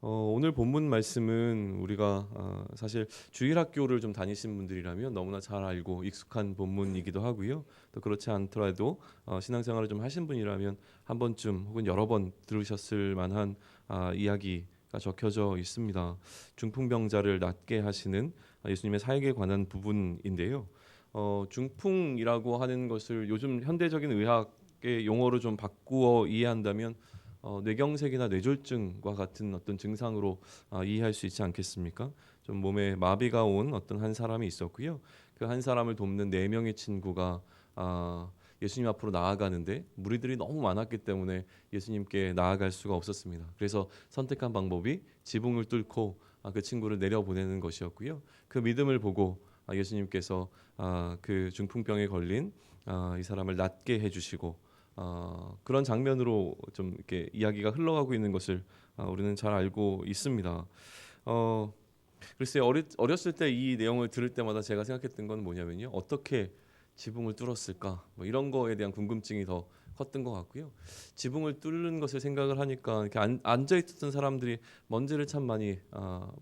오늘 본문 말씀은 우리가 사실 주일학교를 좀 다니신 분들이라면 너무나 잘 알고 익숙한 본문이기도 하고요. 또 그렇지 않더라도 신앙생활을 좀 하신 분이라면 한 번쯤 혹은 여러 번 들으셨을 만한 이야기가 적혀져 있습니다. 중풍병자를 낫게 하시는 예수님의 사역에 관한 부분인데요. 중풍이라고 하는 것을 요즘 현대적인 의학의 용어로 좀 바꾸어 이해한다면 뇌경색이나 뇌졸중과 같은 어떤 증상으로 이해할 수 있지 않겠습니까? 좀 몸에 마비가 온 어떤 한 사람이 있었고요. 그 한 사람을 돕는 네 명의 친구가 예수님 앞으로 나아가는데 무리들이 너무 많았기 때문에 예수님께 나아갈 수가 없었습니다. 그래서 선택한 방법이 지붕을 뚫고 그 친구를 내려보내는 것이었고요. 그 믿음을 보고 예수님께서 그 중풍병에 걸린 이 사람을 낫게 해주시고 그런 장면으로 좀 이렇게 이야기가 흘러가고 있는 것을 우리는 잘 알고 있습니다. 글쎄 어렸을 때 이 내용을 들을 때마다 제가 생각했던 건 뭐냐면요, 어떻게 지붕을 뚫었을까? 뭐 이런 거에 대한 궁금증이 더 컸던 것 같고요. 지붕을 뚫는 것을 생각을 하니까 이렇게 앉아 있었던 사람들이 먼지를 참 많이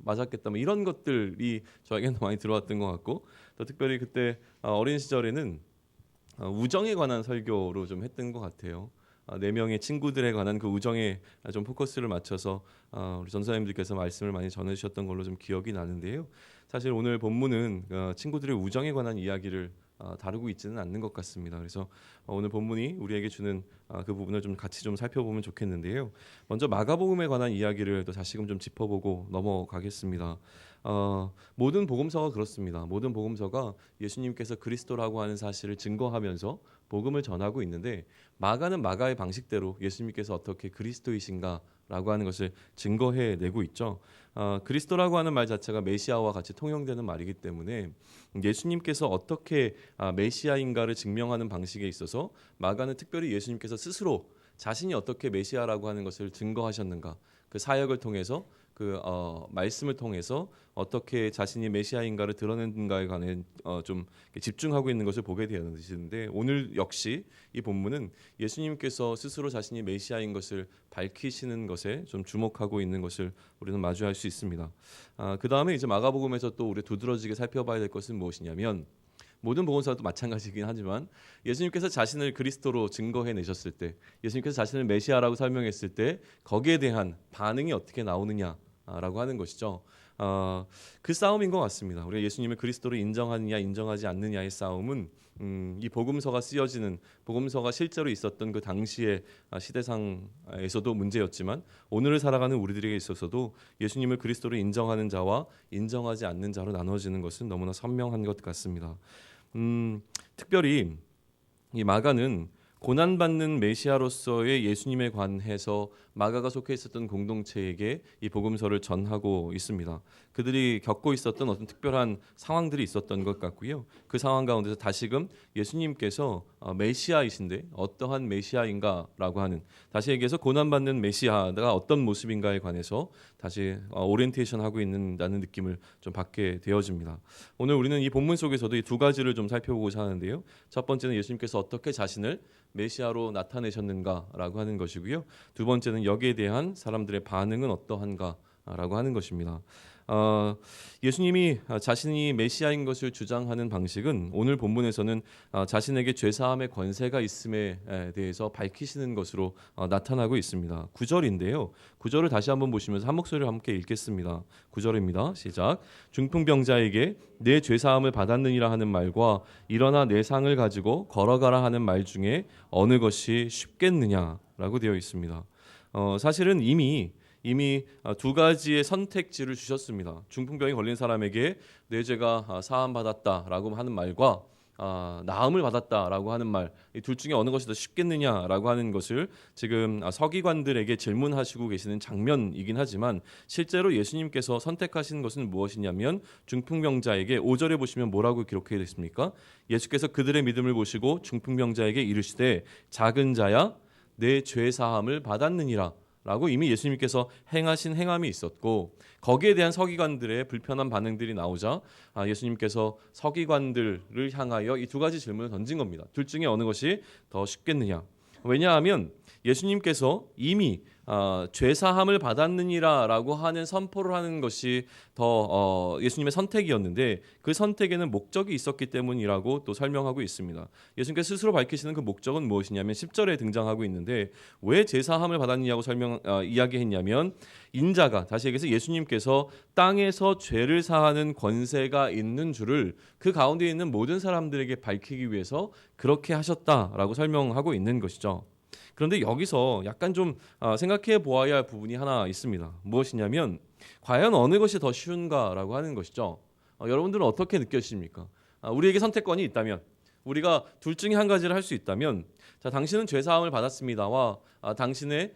맞았겠다. 뭐 이런 것들이 저에게는 많이 들어왔던 것 같고, 또 특별히 그때 어린 시절에는 우정에 관한 설교로 좀 했던 것 같아요. 네 명의 친구들에 관한 그 우정에 좀 포커스를 맞춰서 우리 전사님들께서 말씀을 많이 전해주셨던 걸로 좀 기억이 나는데요. 사실 오늘 본문은 친구들의 우정에 관한 이야기를 다루고 있지는 않는 것 같습니다. 그래서 오늘 본문이 우리에게 주는 그 부분을 좀 같이 좀 살펴보면 좋겠는데요. 먼저 마가복음에 관한 이야기를 또 다시금 좀 짚어보고 넘어가겠습니다. 모든 복음서가 그렇습니다. 모든 복음서가 예수님께서 그리스도라고 하는 사실을 증거하면서 복음을 전하고 있는데, 마가는 마가의 방식대로 예수님께서 어떻게 그리스도이신가라고 하는 것을 증거해내고 있죠. 그리스도라고 하는 말 자체가 메시아와 같이 통용되는 말이기 때문에 예수님께서 어떻게 메시아인가를 증명하는 방식에 있어서 마가는 특별히 예수님께서 스스로 자신이 어떻게 메시아라고 하는 것을 증거하셨는가, 그 사역을 통해서 그 말씀을 통해서 어떻게 자신이 메시아인가를 드러냈는가에 관해 좀 집중하고 있는 것을 보게 되는데, 오늘 역시 이 본문은 예수님께서 스스로 자신이 메시아인 것을 밝히시는 것에 좀 주목하고 있는 것을 우리는 마주할 수 있습니다. 그 다음에 이제 마가복음에서 또 우리 두드러지게 살펴봐야 될 것은 무엇이냐면, 모든 복음서도 마찬가지긴 하지만 예수님께서 자신을 그리스도로 증거해내셨을 때, 예수님께서 자신을 메시아라고 설명했을 때 거기에 대한 반응이 어떻게 나오느냐라고 하는 것이죠. 그 싸움인 것 같습니다. 우리가 예수님을 그리스도로 인정하느냐 인정하지 않느냐의 싸움은 이 복음서가 쓰여지는, 복음서가 실제로 있었던 그 당시의 시대상에서도 문제였지만 오늘을 살아가는 우리들에게 있어서도 예수님을 그리스도로 인정하는 자와 인정하지 않는 자로 나눠지는 것은 너무나 선명한 것 같습니다. 특별히 이 마가는 고난받는 메시아로서의 예수님에 관해서 마가가 속해 있었던 공동체에게 이 복음서를 전하고 있습니다. 그들이 겪고 있었던 어떤 특별한 상황들이 있었던 것 같고요. 그 상황 가운데서 다시금 예수님께서 메시아이신데 어떠한 메시아인가라고 하는, 다시 얘기해서 고난받는 메시아가 어떤 모습인가에 관해서 다시 오리엔테이션 하고 있다는 느낌을 좀 받게 되어집니다. 오늘 우리는 이 본문 속에서도 이 두 가지를 좀 살펴보고자 하는데요. 첫 번째는 예수님께서 어떻게 자신을 메시아로 나타내셨는가라고 하는 것이고요. 두 번째는 여기에 대한 사람들의 반응은 어떠한가라고 하는 것입니다. 예수님이 자신이 메시아인 것을 주장하는 방식은 오늘 본문에서는 자신에게 죄사함의 권세가 있음에 대해서 밝히시는 것으로 나타나고 있습니다. 9절인데요. 9절을 다시 한번 보시면서 한 목소리로 함께 읽겠습니다. 9절입니다. 시작. 중풍병자에게 내 죄사함을 받았느니라 하는 말과 일어나 내 상을 가지고 걸어가라 하는 말 중에 어느 것이 쉽겠느냐라고 되어 있습니다. 사실은 이미 두 가지의 선택지를 주셨습니다. 중풍병에 걸린 사람에게 내 죄가 사함 받았다라고 하는 말과 나음을 받았다라고 하는 말, 이 둘 중에 어느 것이 더 쉽겠느냐라고 하는 것을 지금 서기관들에게 질문하시고 계시는 장면이긴 하지만, 실제로 예수님께서 선택하신 것은 무엇이냐면 중풍병자에게 5절에 보시면 뭐라고 기록해 있습니까? 예수께서 그들의 믿음을 보시고 중풍병자에게 이르시되 작은 자야 내 죄 사함을 받았느니라 라고 이미 예수님께서 행하신 행함이 있었고, 거기에 대한 서기관들의 불편한 반응들이 나오자 예수님께서 서기관들을 향하여 이 두 가지 질문을 던진 겁니다. 둘 중에 어느 것이 더 쉽겠느냐. 왜냐하면 예수님께서 이미 죄 사함을 받았느니라라고 하는 선포를 하는 것이 더 예수님의 선택이었는데 그 선택에는 목적이 있었기 때문이라고 또 설명하고 있습니다. 예수님께서 스스로 밝히시는 그 목적은 무엇이냐면 10절에 등장하고 있는데 왜 죄 사함을 받았느냐고 이야기했냐면 인자가, 다시 얘기해서 예수님께서 땅에서 죄를 사하는 권세가 있는 줄을 그 가운데 있는 모든 사람들에게 밝히기 위해서 그렇게 하셨다라고 설명하고 있는 것이죠. 그런데 여기서 약간 좀 생각해 보아야 할 부분이 하나 있습니다. 무엇이냐면 과연 어느 것이 더 쉬운가라고 하는 것이죠. 여러분들은 어떻게 느껴지십니까? 우리에게 선택권이 있다면, 우리가 둘 중에 한 가지를 할 수 있다면, 자, 당신은 죄 사함을 받았습니다와 당신의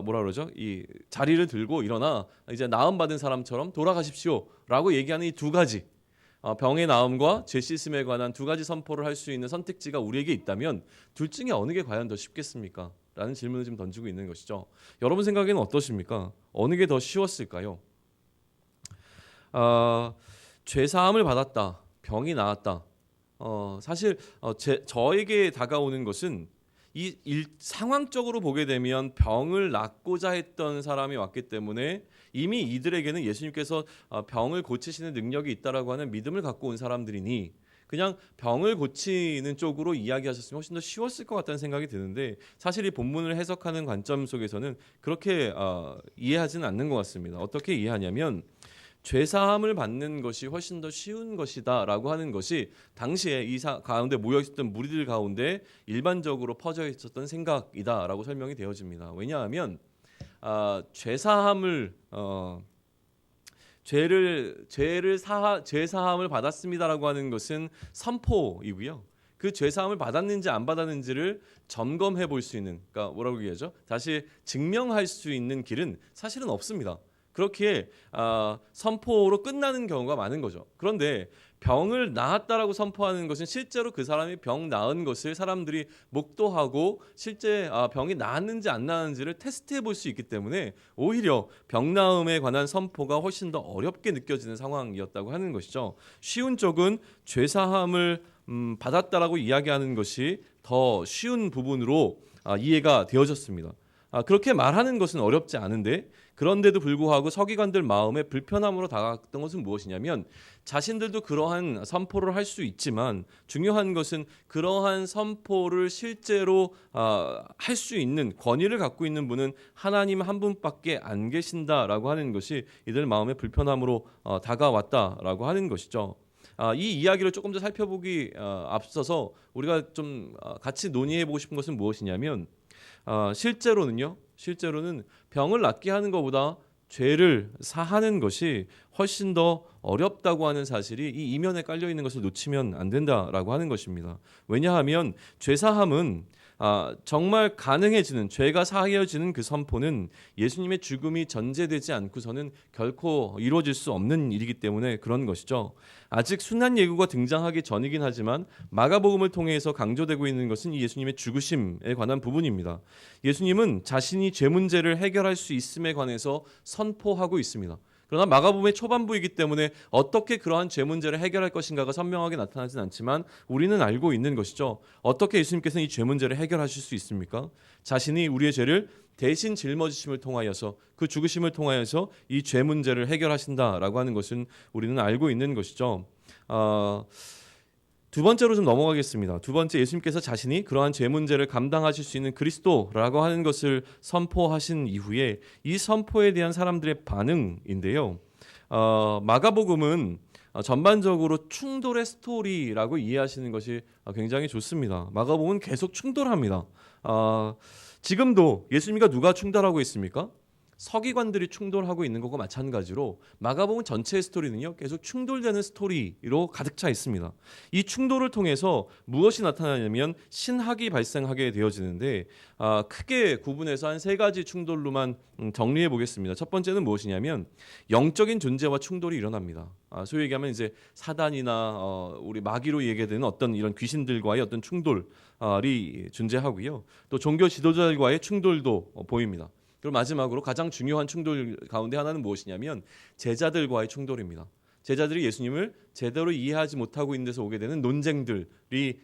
뭐라 그러죠? 이 자리를 들고 일어나 이제 나음 받은 사람처럼 돌아가십시오라고 얘기하는 이 두 가지, 병의 나음과 죄 씻음에 관한 두 가지 선포를 할 수 있는 선택지가 우리에게 있다면 둘 중에 어느 게 과연 더 쉽겠습니까? 라는 질문을 지금 던지고 있는 것이죠. 여러분 생각에는 어떠십니까? 어느 게 더 쉬웠을까요? 죄 사함을 받았다, 병이 나았다. 사실 저에게 다가오는 것은 상황적으로 보게 되면 병을 낫고자 했던 사람이 왔기 때문에 이미 이들에게는 예수님께서 병을 고치시는 능력이 있다라고 하는 믿음을 갖고 온 사람들이니 그냥 병을 고치는 쪽으로 이야기하셨으면 훨씬 더 쉬웠을 것 같다는 생각이 드는데, 사실 이 본문을 해석하는 관점 속에서는 그렇게 이해하지는 않는 것 같습니다. 어떻게 이해하냐면 죄사함을 받는 것이 훨씬 더 쉬운 것이다라고 하는 것이 당시에 이 가운데 모여 있었던 무리들 가운데 일반적으로 퍼져 있었던 생각이다라고 설명이 되어집니다. 왜냐하면 죄사함을 죄사함을 받았습니다라고 하는 것은 선포이고요. 그 죄사함을 받았는지 안 받았는지를 점검해 볼 수 있는, 그러니까 뭐라고 얘기하죠? 다시 증명할 수 있는 길은 사실은 없습니다. 그렇게 선포로 끝나는 경우가 많은 거죠. 그런데 병을 나았다라고 선포하는 것은 실제로 그 사람이 병 나은 것을 사람들이 목도하고 실제 병이 나았는지 안 나았는지를 테스트해 볼 수 있기 때문에 오히려 병 나음에 관한 선포가 훨씬 더 어렵게 느껴지는 상황이었다고 하는 것이죠. 쉬운 쪽은 죄사함을 받았다라고 이야기하는 것이 더 쉬운 부분으로 이해가 되어졌습니다. 그렇게 말하는 것은 어렵지 않은데, 그런데도 불구하고 서기관들 마음에 불편함으로 다가왔던 것은 무엇이냐면 자신들도 그러한 선포를 할 수 있지만 중요한 것은 그러한 선포를 실제로 할 수 있는 권위를 갖고 있는 분은 하나님 한 분밖에 안 계신다라고 하는 것이 이들 마음의 불편함으로 다가왔다라고 하는 것이죠. 이 이야기를 조금 더 살펴보기 앞서서 우리가 좀 같이 논의해 보고 싶은 것은 무엇이냐면 실제로는 병을 낫게 하는 것보다 죄를 사하는 것이 훨씬 더 어렵다고 하는 사실이 이 이면에 깔려 있는 것을 놓치면 안 된다라고 하는 것입니다. 왜냐하면 죄사함은 정말 가능해지는, 죄가 사하여지는 그 선포는 예수님의 죽음이 전제되지 않고서는 결코 이루어질 수 없는 일이기 때문에 그런 것이죠. 아직 순환 예고가 등장하기 전이긴 하지만 마가복음을 통해서 강조되고 있는 것은 이 예수님의 죽으심에 관한 부분입니다. 예수님은 자신이 죄 문제를 해결할 수 있음에 관해서 선포하고 있습니다. 그러나 마가복음의 초반부이기 때문에 어떻게 그러한 죄 문제를 해결할 것인가가 선명하게 나타나진 않지만 우리는 알고 있는 것이죠. 어떻게 예수님께서는 이 죄 문제를 해결하실 수 있습니까? 자신이 우리의 죄를 대신 짊어지심을 통하여서, 그 죽으심을 통하여서 이 죄 문제를 해결하신다라고 하는 것은 우리는 알고 있는 것이죠. 두 번째로 좀 넘어가겠습니다. 두 번째, 예수님께서 자신이 그러한 죄 문제를 감당하실 수 있는 그리스도라고 하는 것을 선포하신 이후에 이 선포에 대한 사람들의 반응인데요. 마가복음은 전반적으로 충돌의 스토리라고 이해하시는 것이 굉장히 좋습니다. 마가복음은 계속 충돌합니다. 지금도 예수님과 누가 충돌하고 있습니까? 서기관들이 충돌하고 있는 것과 마찬가지로 마가복음 전체의 스토리는요, 계속 충돌되는 스토리로 가득 차 있습니다. 이 충돌을 통해서 무엇이 나타나냐면 신학이 발생하게 되어지는데 크게 구분해서 한 세 가지 충돌로만 정리해 보겠습니다. 첫 번째는 무엇이냐면 영적인 존재와 충돌이 일어납니다. 소위 얘기하면 이제 사단이나 우리 마귀로 얘기되는 어떤 이런 귀신들과의 어떤 충돌이 존재하고요. 또 종교 지도자들과의 충돌도 보입니다. 그리고 마지막으로 가장 중요한 충돌 가운데 하나는 무엇이냐면 제자들과의 충돌입니다. 제자들이 예수님을 제대로 이해하지 못하고 있는 데서 오게 되는 논쟁들이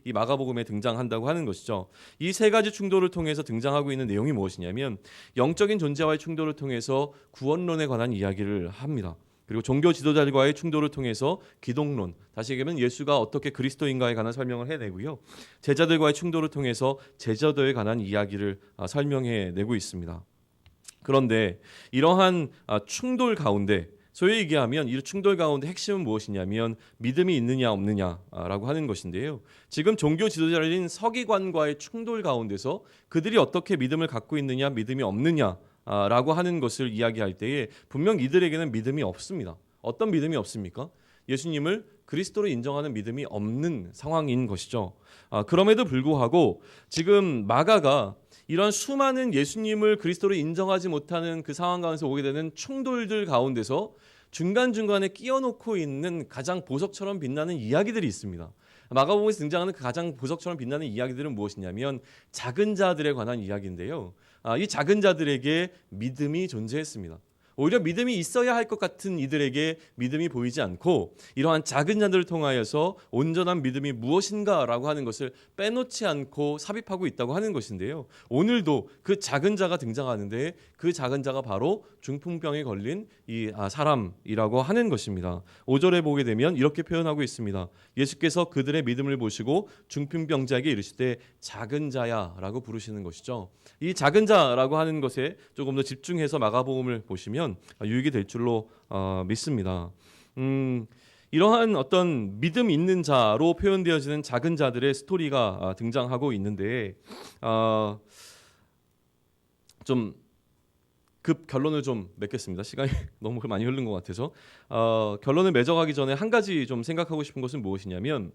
이 마가복음에 등장한다고 하는 것이죠. 이 세 가지 충돌을 통해서 등장하고 있는 내용이 무엇이냐면 영적인 존재와의 충돌을 통해서 구원론에 관한 이야기를 합니다. 그리고 종교 지도자들과의 충돌을 통해서 기독론, 다시 얘기하면 예수가 어떻게 그리스도인가에 관한 설명을 해내고요. 제자들과의 충돌을 통해서 제자도에 관한 이야기를 설명해내고 있습니다. 그런데 이러한 충돌 가운데, 소위 얘기하면 이 충돌 가운데 핵심은 무엇이냐면 믿음이 있느냐 없느냐라고 하는 것인데요. 지금 종교 지도자인 서기관과의 충돌 가운데서 그들이 어떻게 믿음을 갖고 있느냐, 믿음이 없느냐 라고 하는 것을 이야기할 때에 분명 이들에게는 믿음이 없습니다. 어떤 믿음이 없습니까? 예수님을 그리스도로 인정하는 믿음이 없는 상황인 것이죠. 그럼에도 불구하고 지금 마가가 이런 수많은 예수님을 그리스도로 인정하지 못하는 그 상황 가운데서 오게 되는 충돌들 가운데서 중간중간에 끼워놓고 있는 가장 보석처럼 빛나는 이야기들이 있습니다. 마가복음에서 등장하는 그 가장 보석처럼 빛나는 이야기들은 무엇이냐면 작은 자들에 관한 이야기인데요. 이 작은 자들에게 믿음이 존재했습니다. 오히려 믿음이 있어야 할 것 같은 이들에게 믿음이 보이지 않고 이러한 작은 자들을 통하여서 온전한 믿음이 무엇인가라고 하는 것을 빼놓지 않고 삽입하고 있다고 하는 것인데요. 오늘도 그 작은 자가 등장하는데 그 작은 자가 바로 중풍병에 걸린 이 사람이라고 하는 것입니다. 5절에 보게 되면 이렇게 표현하고 있습니다. 예수께서 그들의 믿음을 보시고 중풍병자에게 이르시되 작은 자야라고 부르시는 것이죠. 이 작은 자라고 하는 것에 조금 더 집중해서 마가복음을 보시면 유익이 될 줄로 믿습니다. 이러한 어떤 믿음 있는 자로 표현되어지는 작은 자들의 스토리가 등장하고 있는데 좀 급 결론을 좀 맺겠습니다. 시간이 너무 많이 흐른 것 같아서 결론을 맺어가기 전에 한 가지 좀 생각하고 싶은 것은 무엇이냐면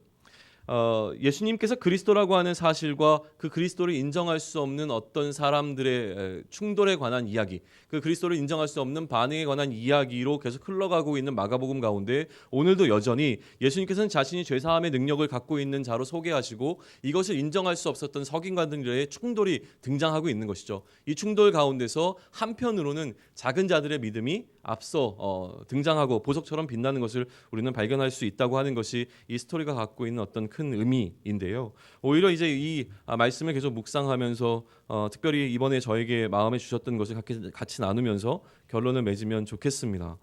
예수님께서 그리스도라고 하는 사실과 그 그리스도를 인정할 수 없는 어떤 사람들의 충돌에 관한 이야기, 그 그리스도를 인정할 수 없는 반응에 관한 이야기로 계속 흘러가고 있는 마가복음 가운데 오늘도 여전히 예수님께서는 자신이 죄사함의 능력을 갖고 있는 자로 소개하시고 이것을 인정할 수 없었던 서기관들의 충돌이 등장하고 있는 것이죠. 이 충돌 가운데서 한편으로는 작은 자들의 믿음이 앞서 등장하고 보석처럼 빛나는 것을 우리는 발견할 수 있다고 하는 것이 이 스토리가 갖고 있는 어떤 큰 의미인데요. 오히려 이제 이 말씀을 계속 묵상하면서 특별히 이번에 저에게 마음에 주셨던 것을 같이 나누면서 결론을 맺으면 좋겠습니다.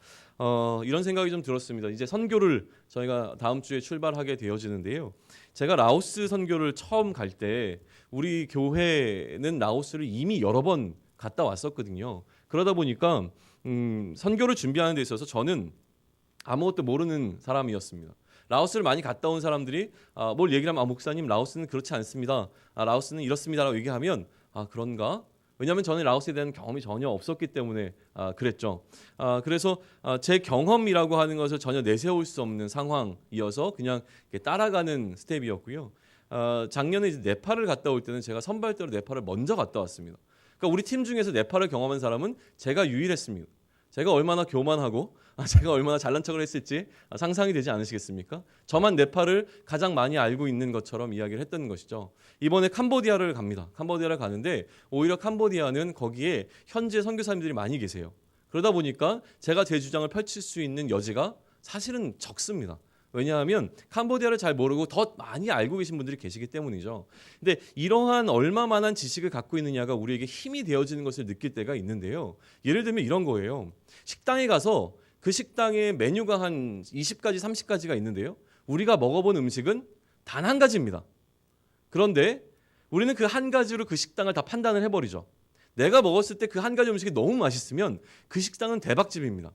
이런 생각이 좀 들었습니다. 이제 선교를 저희가 다음 주에 출발하게 되어지는데요. 제가 라오스 선교를 처음 갈 때 우리 교회는 라오스를 이미 여러 번 갔다 왔었거든요. 그러다 보니까 선교를 준비하는 데 있어서 저는 아무것도 모르는 사람이었습니다. 라오스를 많이 갔다 온 사람들이 뭘 얘기를 하면 목사님 라오스는 그렇지 않습니다. 라오스는 이렇습니다라고 얘기하면 그런가? 왜냐하면 저는 라오스에 대한 경험이 전혀 없었기 때문에 그랬죠. 그래서 제 경험이라고 하는 것을 전혀 내세울 수 없는 상황이어서 그냥 따라가는 스텝이었고요. 작년에 이제 네팔을 갔다 올 때는 제가 선발대로 네팔을 먼저 갔다 왔습니다. 그러니까 우리 팀 중에서 네팔을 경험한 사람은 제가 유일했습니다. 제가 얼마나 교만하고 제가 얼마나 잘난 척을 했을지 상상이 되지 않으시겠습니까? 저만 네팔을 가장 많이 알고 있는 것처럼 이야기를 했던 것이죠. 이번에 캄보디아를 갑니다. 캄보디아를 가는데 오히려 캄보디아는 거기에 현재 선교사님들이 많이 계세요. 그러다 보니까 제가 제 주장을 펼칠 수 있는 여지가 사실은 적습니다. 왜냐하면 캄보디아를 잘 모르고 더 많이 알고 계신 분들이 계시기 때문이죠. 근데 이러한 얼마만한 지식을 갖고 있느냐가 우리에게 힘이 되어지는 것을 느낄 때가 있는데요. 예를 들면 이런 거예요. 식당에 가서 그 식당에 메뉴가 한 20가지, 30가지가 있는데요. 우리가 먹어본 음식은 단 한 가지입니다. 그런데 우리는 그 한 가지로 그 식당을 다 판단을 해버리죠. 내가 먹었을 때 그 한 가지 음식이 너무 맛있으면 그 식당은 대박집입니다.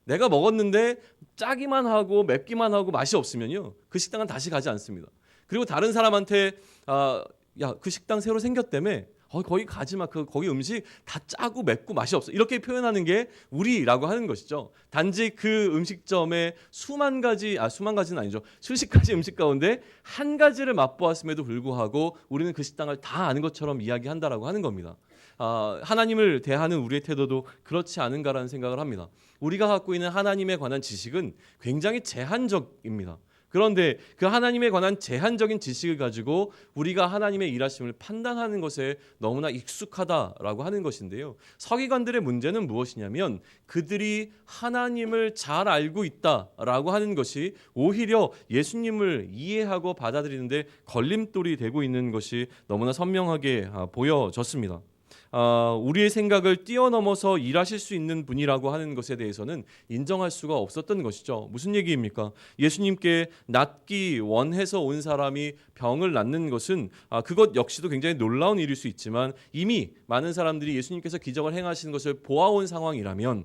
내가 먹었는데 짜기만 하고 맵기만 하고 맛이 없으면요. 그 식당은 다시 가지 않습니다. 그리고 다른 사람한테 야, 그 식당 새로 생겼다며. 거기 가지 마. 거기 음식 다 짜고 맵고 맛이 없어. 이렇게 표현하는 게 우리라고 하는 것이죠. 단지 그 음식점에 수만 가지는 아니죠. 수십 가지 음식 가운데 한 가지를 맛보았음에도 불구하고 우리는 그 식당을 다 아는 것처럼 이야기한다라고 하는 겁니다. 하나님을 대하는 우리의 태도도 그렇지 않은가라는 생각을 합니다. 우리가 갖고 있는 하나님에 관한 지식은 굉장히 제한적입니다. 그런데 그 하나님에 관한 제한적인 지식을 가지고 우리가 하나님의 일하심을 판단하는 것에 너무나 익숙하다라고 하는 것인데요. 서기관들의 문제는 무엇이냐면 그들이 하나님을 잘 알고 있다라고 하는 것이 오히려 예수님을 이해하고 받아들이는데 걸림돌이 되고 있는 것이 너무나 선명하게 보여졌습니다. 우리의 생각을 뛰어넘어서 일하실 수 있는 분이라고 하는 것에 대해서는 인정할 수가 없었던 것이죠. 무슨 얘기입니까? 예수님께 낫기 원해서 온 사람이 병을 낫는 것은 그것 역시도 굉장히 놀라운 일일 수 있지만 이미 많은 사람들이 예수님께서 기적을 행하시는 것을 보아온 상황이라면,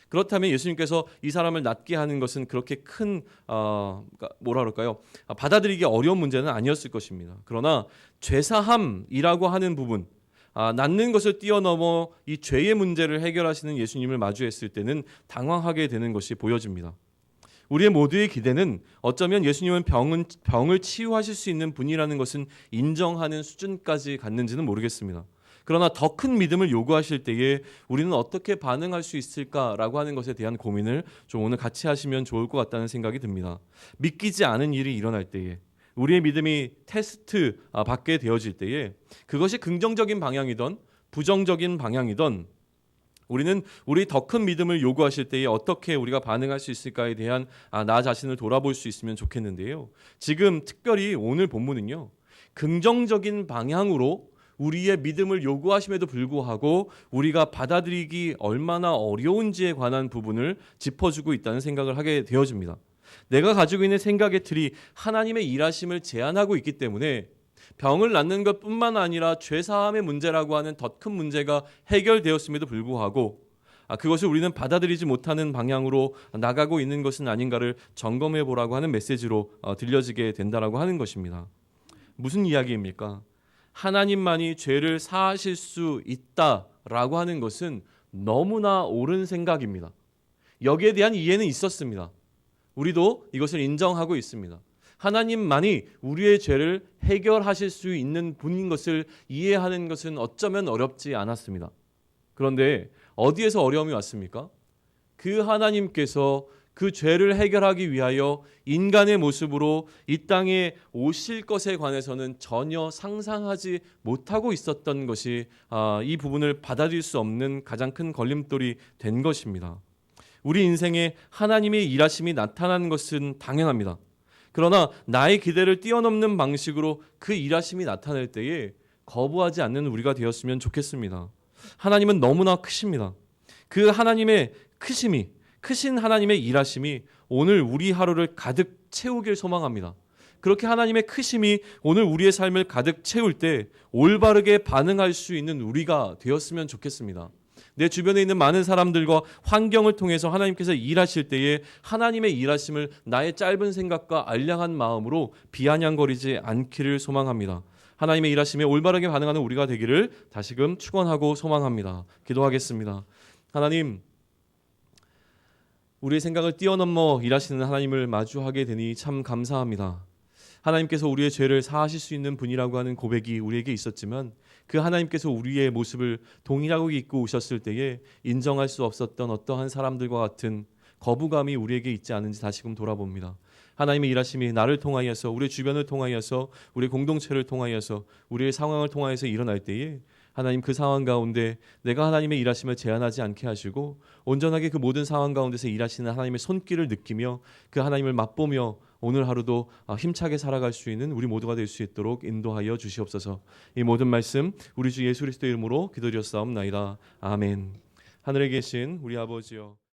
그렇다면 예수님께서 이 사람을 낫게 하는 것은 그렇게 큰 뭐라 그럴까요? 받아들이기 어려운 문제는 아니었을 것입니다. 그러나 죄사함이라고 하는 부분, 낫는 것을 뛰어넘어 이 죄의 문제를 해결하시는 예수님을 마주했을 때는 당황하게 되는 것이 보여집니다. 우리의 모두의 기대는 어쩌면 예수님은 병을 치유하실 수 있는 분이라는 것은 인정하는 수준까지 갔는지는 모르겠습니다. 그러나 더 큰 믿음을 요구하실 때에 우리는 어떻게 반응할 수 있을까라고 하는 것에 대한 고민을 좀 오늘 같이 하시면 좋을 것 같다는 생각이 듭니다. 믿기지 않은 일이 일어날 때에, 우리의 믿음이 테스트 받게 되어질 때에, 그것이 긍정적인 방향이든 부정적인 방향이든 우리는 우리 더 큰 믿음을 요구하실 때에 어떻게 우리가 반응할 수 있을까에 대한 나 자신을 돌아볼 수 있으면 좋겠는데요. 지금 특별히 오늘 본문은요, 긍정적인 방향으로 우리의 믿음을 요구하심에도 불구하고 우리가 받아들이기 얼마나 어려운지에 관한 부분을 짚어주고 있다는 생각을 하게 되어집니다. 내가 가지고 있는 생각의 틀이 하나님의 일하심을 제한하고 있기 때문에 병을 낫는 것뿐만 아니라 죄사함의 문제라고 하는 더 큰 문제가 해결되었음에도 불구하고 그것을 우리는 받아들이지 못하는 방향으로 나가고 있는 것은 아닌가를 점검해 보라고 하는 메시지로 들려지게 된다라고 하는 것입니다. 무슨 이야기입니까? 하나님만이 죄를 사하실 수 있다라고 하는 것은 너무나 옳은 생각입니다. 여기에 대한 이해는 있었습니다. 우리도 이것을 인정하고 있습니다. 하나님만이 우리의 죄를 해결하실 수 있는 분인 것을 이해하는 것은 어쩌면 어렵지 않았습니다. 그런데 어디에서 어려움이 왔습니까? 그 하나님께서 그 죄를 해결하기 위하여 인간의 모습으로 이 땅에 오실 것에 관해서는 전혀 상상하지 못하고 있었던 것이 이 부분을 받아들일 수 없는 가장 큰 걸림돌이 된 것입니다. 우리 인생에 하나님의 일하심이 나타나는 것은 당연합니다. 그러나 나의 기대를 뛰어넘는 방식으로 그 일하심이 나타날 때에 거부하지 않는 우리가 되었으면 좋겠습니다. 하나님은 너무나 크십니다. 그 하나님의 크신 하나님의 일하심이 오늘 우리 하루를 가득 채우길 소망합니다. 그렇게 하나님의 크심이 오늘 우리의 삶을 가득 채울 때 올바르게 반응할 수 있는 우리가 되었으면 좋겠습니다. 내 주변에 있는 많은 사람들과 환경을 통해서 하나님께서 일하실 때에 하나님의 일하심을 나의 짧은 생각과 알량한 마음으로 비아냥거리지 않기를 소망합니다. 하나님의 일하심에 올바르게 반응하는 우리가 되기를 다시금 축원하고 소망합니다. 기도하겠습니다. 하나님, 우리의 생각을 뛰어넘어 일하시는 하나님을 마주하게 되니 참 감사합니다. 하나님께서 우리의 죄를 사하실 수 있는 분이라고 하는 고백이 우리에게 있었지만 그 하나님께서 우리의 모습을 동일하게 입고 오셨을 때에 인정할 수 없었던 어떠한 사람들과 같은 거부감이 우리에게 있지 않은지 다시금 돌아봅니다. 하나님의 일하심이 나를 통하여서, 우리 주변을 통하여서, 우리 공동체를 통하여서, 우리의 상황을 통하여서 일어날 때에 하나님, 그 상황 가운데 내가 하나님의 일하심을 제한하지 않게 하시고 온전하게 그 모든 상황 가운데서 일하시는 하나님의 손길을 느끼며 그 하나님을 맛보며 오늘 하루도 힘차게 살아갈 수 있는 우리 모두가 될 수 있도록 인도하여 주시옵소서. 이 모든 말씀 우리 주 예수 그리스도의 이름으로 기도드렸사옵나이다. 아멘. 하늘에 계신 우리 아버지여,